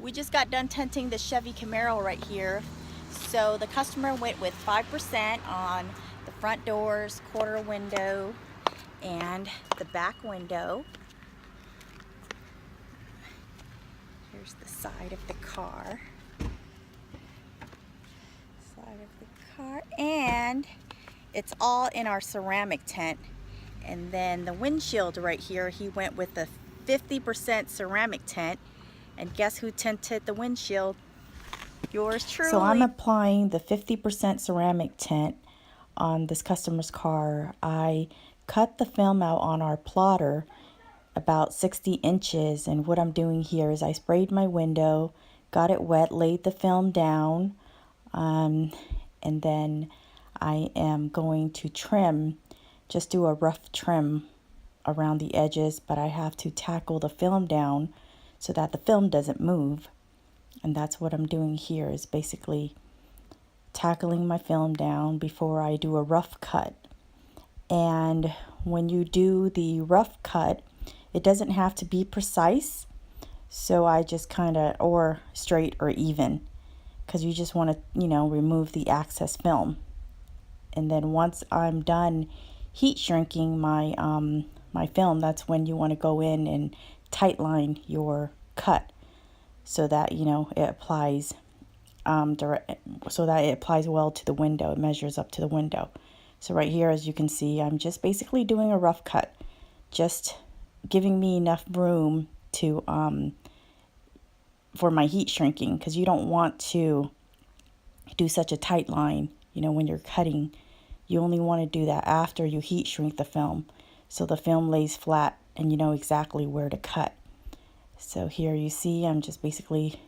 We just got done tinting the Chevy Camaro right here. So the customer went with 5% on the front doors, quarter window, and the back window. Here's the side of the car. Side of the car. And it's all in our ceramic tint. And then the windshield right here, he went with the 50% ceramic tint. And guess who tinted the windshield? Yours truly. So I'm applying the 50% ceramic tint on this customer's car. I cut the film out on our plotter about 60 inches, and what I'm doing here is I sprayed my window, got it wet, laid the film down, and then I am going to trim, just do a rough trim around the edges, but I have to tackle the film down so that the film doesn't move. And that's what I'm doing here, is basically tackling my film down before I do a rough cut. And when you do the rough cut, it doesn't have to be precise. So I just kind of, or straight or even, because you just want to, remove the excess film. And then once I'm done heat shrinking my my film, that's when you want to go in and tight line your cut so that it applies so that it applies well to the window. It measures up to the window. So right here, as you can see, I'm just basically doing a rough cut, just giving me enough room to for my heat shrinking, because you don't want to do such a tight line when you're cutting. You only want to do that after you heat shrink the film, so the film lays flat and you know exactly where to cut. So here you see I'm just basically,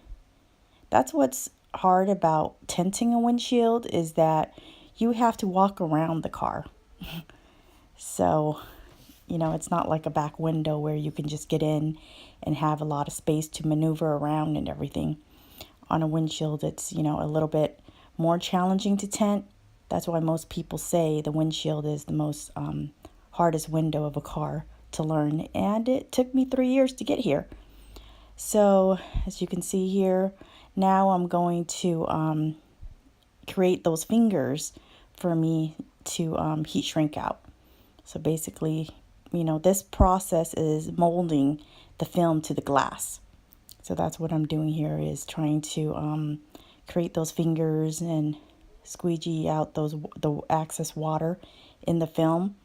that's what's hard about tinting a windshield, is that you have to walk around the car. So it's not like a back window where you can just get in and have a lot of space to maneuver around and everything. On a windshield, it's a little bit more challenging to tint. That's why most people say the windshield is the most hardest window of a car to learn, and it took me 3 years to get here. So as you can see here, now I'm going to create those fingers for me to heat shrink out. So basically, this process is molding the film to the glass. So that's what I'm doing here, is trying to create those fingers and squeegee out the excess water in the film.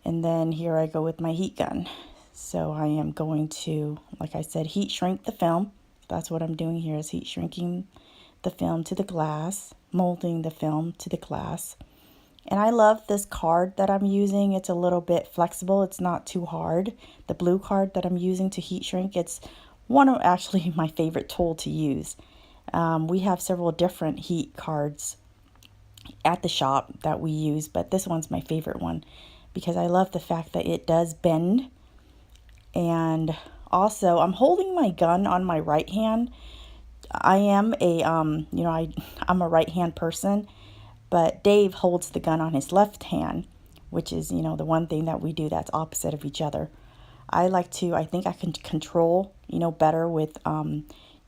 And then here I go with my heat gun. So I am going to, like I said, heat shrink the film. That's what I'm doing here, is heat shrinking the film to the glass, molding the film to the glass. And I love this card that I'm using. It's a little bit flexible. It's not too hard. The blue card that I'm using to heat shrink, it's one of actually my favorite tool to use. We have several different heat cards at the shop that we use, but this one's my favorite one because I love the fact that it does bend. And also, I'm holding my gun on my right hand. I am I'm a right hand person, but Dave holds the gun on his left hand, which is, the one thing that we do that's opposite of each other. I think I can control, better with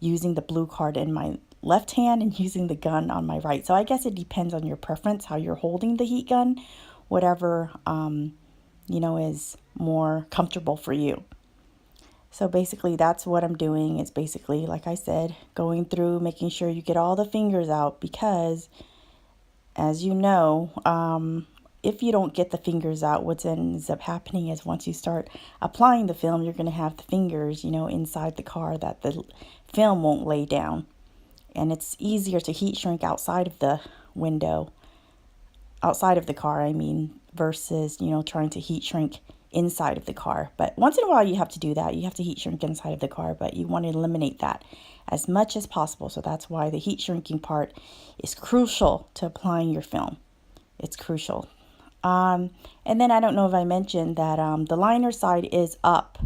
using the blue card in my left hand and using the gun on my right. So I guess it depends on your preference, how you're holding the heat gun, whatever, is more comfortable for you. So basically that's what I'm doing. It's basically, like I said, going through, making sure you get all the fingers out, because as you know, if you don't get the fingers out, what ends up happening is once you start applying the film, you're going to have the fingers, inside the car that the film won't lay down. And it's easier to heat shrink outside of the window, outside of the car, versus, trying to heat shrink inside of the car. But once in a while you have to do that. You have to heat shrink inside of the car, but you want to eliminate that as much as possible. So that's why the heat shrinking part is crucial to applying your film. It's crucial. And then I don't know if I mentioned that the liner side is up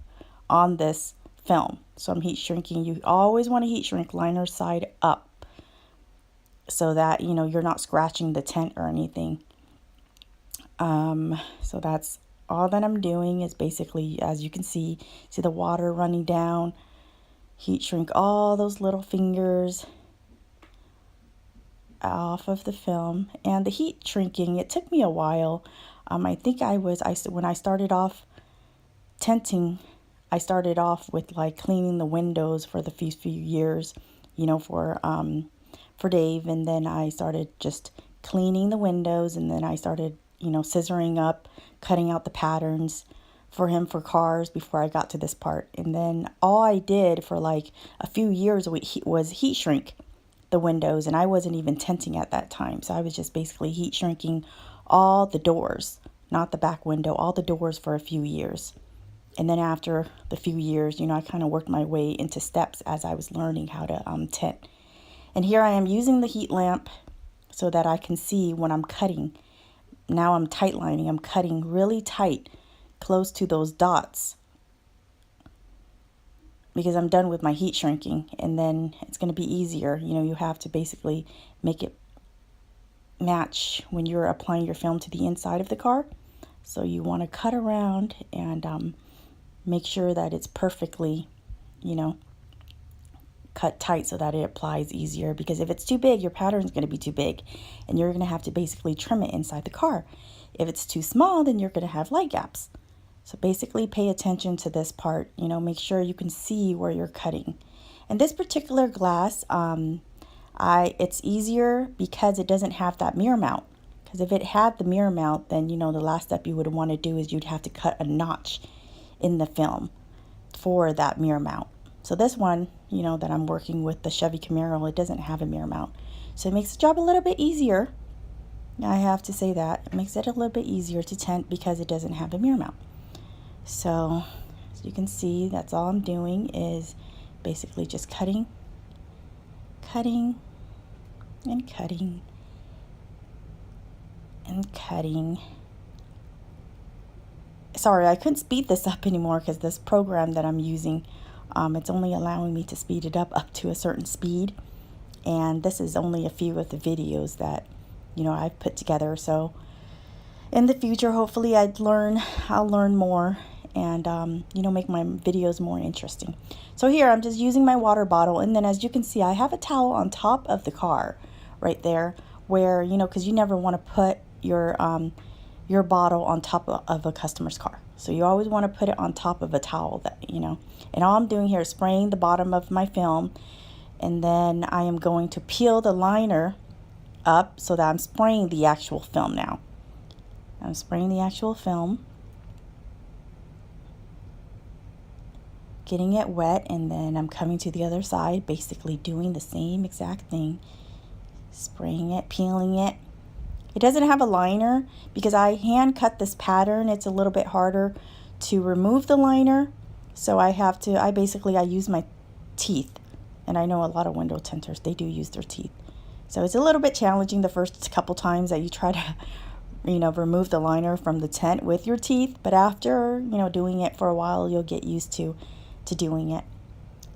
on this film. So I'm heat shrinking. You always want to heat shrink liner side up so that, you're not scratching the tint or anything. So that's all that I'm doing, is basically, as you can see the water running down heat shrink all those little fingers off of the film. And the heat shrinking, it took me a while. I think when I started off tenting, I started off with like cleaning the windows for the few years, you know, for Dave, and then I started just cleaning the windows, and then I started, you know, scissoring up, cutting out the patterns for him for cars before I got to this part. And then all I did for like a few years was heat shrink the windows, and I wasn't even tinting at that time. So I was just basically heat shrinking all the doors, not the back window, all the doors for a few years. And then after the few years, you know, I kind of worked my way into steps as I was learning how to tint. And here I am using the heat lamp so that I can see when I'm cutting. Now I'm tight lining. I'm cutting really tight, close to those dots, because I'm done with my heat shrinking, and then it's going to be easier. You know, you have to basically make it match when you're applying your film to the inside of the car. So you want to cut around and make sure that it's perfectly, you know, cut tight so that it applies easier, because if it's too big, your pattern is going to be too big and you're going to have to basically trim it inside the car. If it's too small, then you're going to have light gaps. So basically pay attention to this part, you know, make sure you can see where you're cutting. And this particular glass, it's easier because it doesn't have that mirror mount. Because if it had the mirror mount, then, you know, the last step you would want to do is you'd have to cut a notch in the film for that mirror mount. So this one, you know, that I'm working with, the Chevy Camaro, it doesn't have a mirror mount. So it makes the job a little bit easier. I have to say that. It makes it a little bit easier to tint because it doesn't have a mirror mount. So as you can see, that's all I'm doing is basically just cutting, and cutting, and cutting. Sorry, I couldn't speed this up anymore because this program that I'm using, it's only allowing me to speed it up to a certain speed. And this is only a few of the videos that, you know, I've put together. So in the future, hopefully I'll learn more and, you know, make my videos more interesting. So here I'm just using my water bottle. And then as you can see, I have a towel on top of the car right there where, you know, because you never want to put your bottle on top of a customer's car. So you always want to put it on top of a towel that, you know, and all I'm doing here is spraying the bottom of my film. And then I am going to peel the liner up so that I'm spraying the actual film now. I'm spraying the actual film, getting it wet, and then I'm coming to the other side, basically doing the same exact thing, spraying it, peeling it. It doesn't have a liner because I hand cut this pattern. It's a little bit harder to remove the liner. So I use my teeth. And I know a lot of window tinters, they do use their teeth. So it's a little bit challenging the first couple times that you try to, you know, remove the liner from the tint with your teeth. But after, you know, doing it for a while, you'll get used to doing it.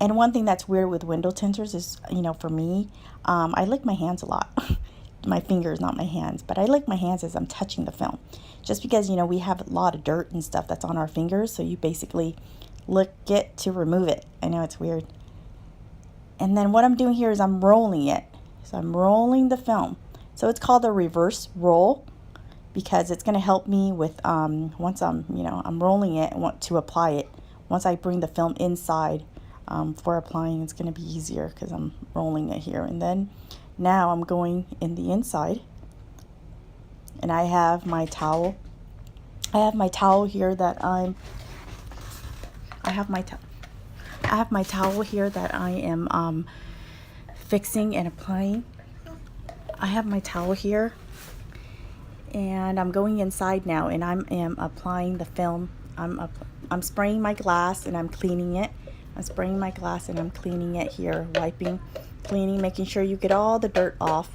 And one thing that's weird with window tinters is, you know, for me, I lick my hands a lot. My fingers, not my hands, but I lick my hands as I'm touching the film. Just because, you know, we have a lot of dirt and stuff that's on our fingers. So you basically lick it to remove it. I know it's weird. And then what I'm doing here is I'm rolling it. So I'm rolling the film. So it's called a reverse roll because it's going to help me with, once I'm rolling it and want to apply it. Once I bring the film inside for applying, it's going to be easier because I'm rolling it here. And then now I'm going in the inside and I have my towel. I have my towel here that I am fixing and applying. I have my towel here and I'm going inside now and I am applying the film. I'm spraying my glass and I'm cleaning it. I'm spraying my glass and I'm cleaning it here, wiping, cleaning, making sure you get all the dirt off.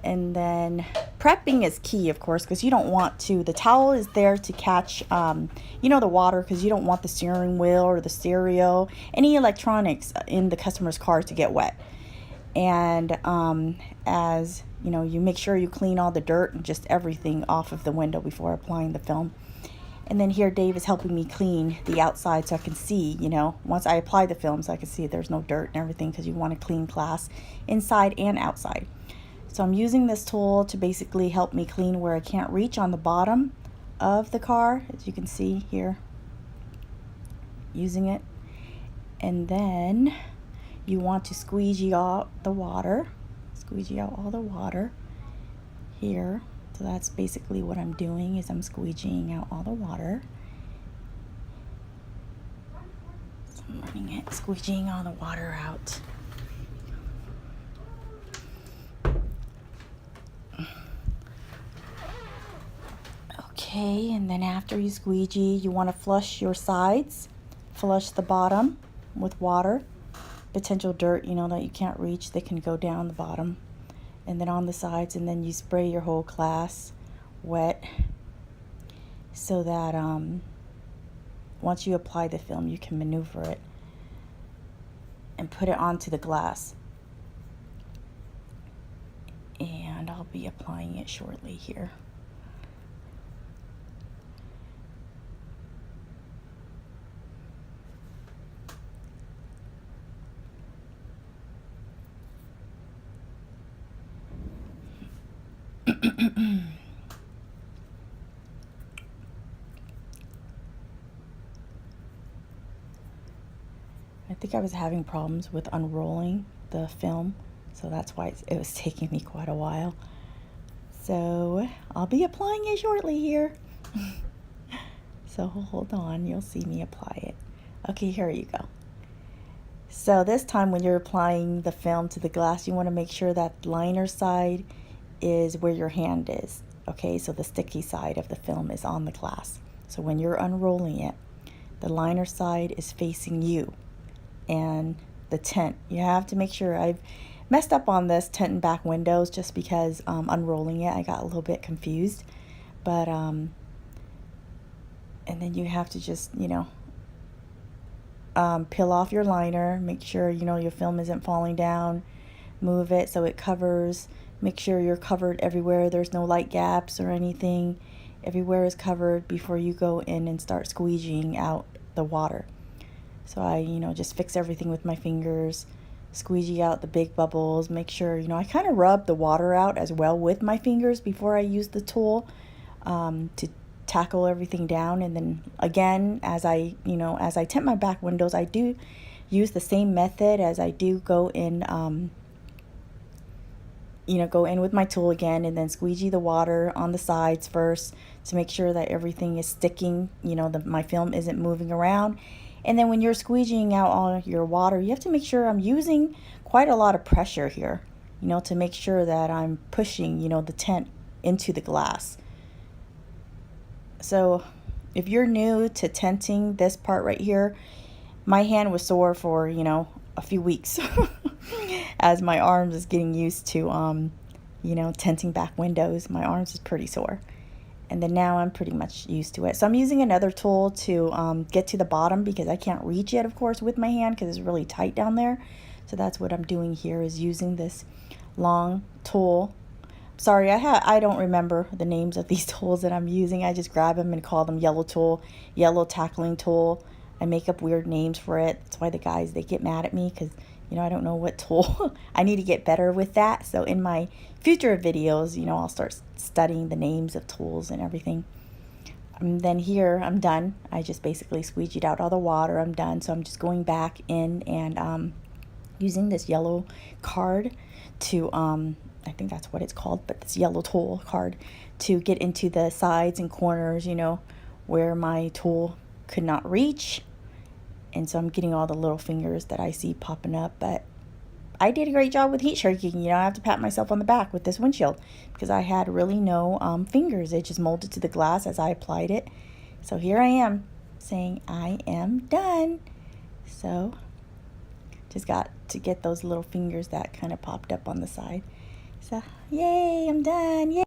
And then prepping is key, of course, because you don't want to, the towel is there to catch, you know, the water, because you don't want the steering wheel or the stereo, any electronics in the customer's car to get wet. And as you make sure you clean all the dirt and just everything off of the window before applying the film. And then here Dave is helping me clean the outside so I can see, you know, once I apply the film so I can see there's no dirt and everything, because you want a clean glass inside and outside. So I'm using this tool to basically help me clean where I can't reach on the bottom of the car, as you can see here, using it. And then you want to squeegee out the water, squeegee out all the water here. So that's basically what I'm doing, is I'm squeegeeing out all the water. So I'm running it, squeegeeing all the water out. Okay, and then after you squeegee, you want to flush your sides, flush the bottom with water. Potential dirt, you know, that you can't reach, they can go down the bottom. And then on the sides, and then you spray your whole glass wet so that once you apply the film, you can maneuver it and put it onto the glass. And I'll be applying it shortly here. I think I was having problems with unrolling the film, so that's why it was taking me quite a while. So I'll be applying it shortly here. So hold on, you'll see me apply it. Okay, here you go. So this time when you're applying the film to the glass, you want to make sure that liner side is where your hand is. Okay, so the sticky side of the film is on the glass. So when you're unrolling it, the liner side is facing you. And the tint, you have to make sure. I've messed up on this tinting back windows just because unrolling it I got a little bit confused, but and then you have to just, you know, peel off your liner, make sure, you know, your film isn't falling down, move it so it covers, make sure you're covered everywhere, there's no light gaps or anything, everywhere is covered before you go in and start squeegeeing out the water. So I, you know, just fix everything with my fingers, squeegee out the big bubbles, make sure, you know, I kind of rub the water out as well with my fingers before I use the tool to tackle everything down. And then again, as I tint my back windows, I do use the same method as I do go in, go in with my tool again, and then squeegee the water on the sides first to make sure that everything is sticking, you know, my film isn't moving around. And then when you're squeegeeing out all your water, you have to make sure I'm using quite a lot of pressure here, you know, to make sure that I'm pushing, you know, the tint into the glass. So if you're new to tinting this part right here, my hand was sore for, you know, a few weeks as my arms is getting used to, tinting back windows. My arms is pretty sore. And then now I'm pretty much used to it. So I'm using another tool to get to the bottom because I can't reach it, of course, with my hand because it's really tight down there. So that's what I'm doing here, is using this long tool. Sorry, I don't remember the names of these tools that I'm using. I just grab them and call them yellow tool, yellow tackling tool. I make up weird names for it. That's why the guys, they get mad at me because, you know, I don't know what tool. I need to get better with that. So in my future videos, you know, I'll start studying the names of tools and everything. And then here, I'm done. I just basically squeegeed out all the water. I'm done. So I'm just going back in and using this yellow card to, I think that's what it's called, but this yellow tool card to get into the sides and corners, you know, where my tool could not reach. And so I'm getting all the little fingers that I see popping up, but I did a great job with heat shrinking. You know, I have to pat myself on the back with this windshield because I had really no fingers. It just molded to the glass as I applied it. So here I am saying I am done. So just got to get those little fingers that kind of popped up on the side. So yay, I'm done. Yay.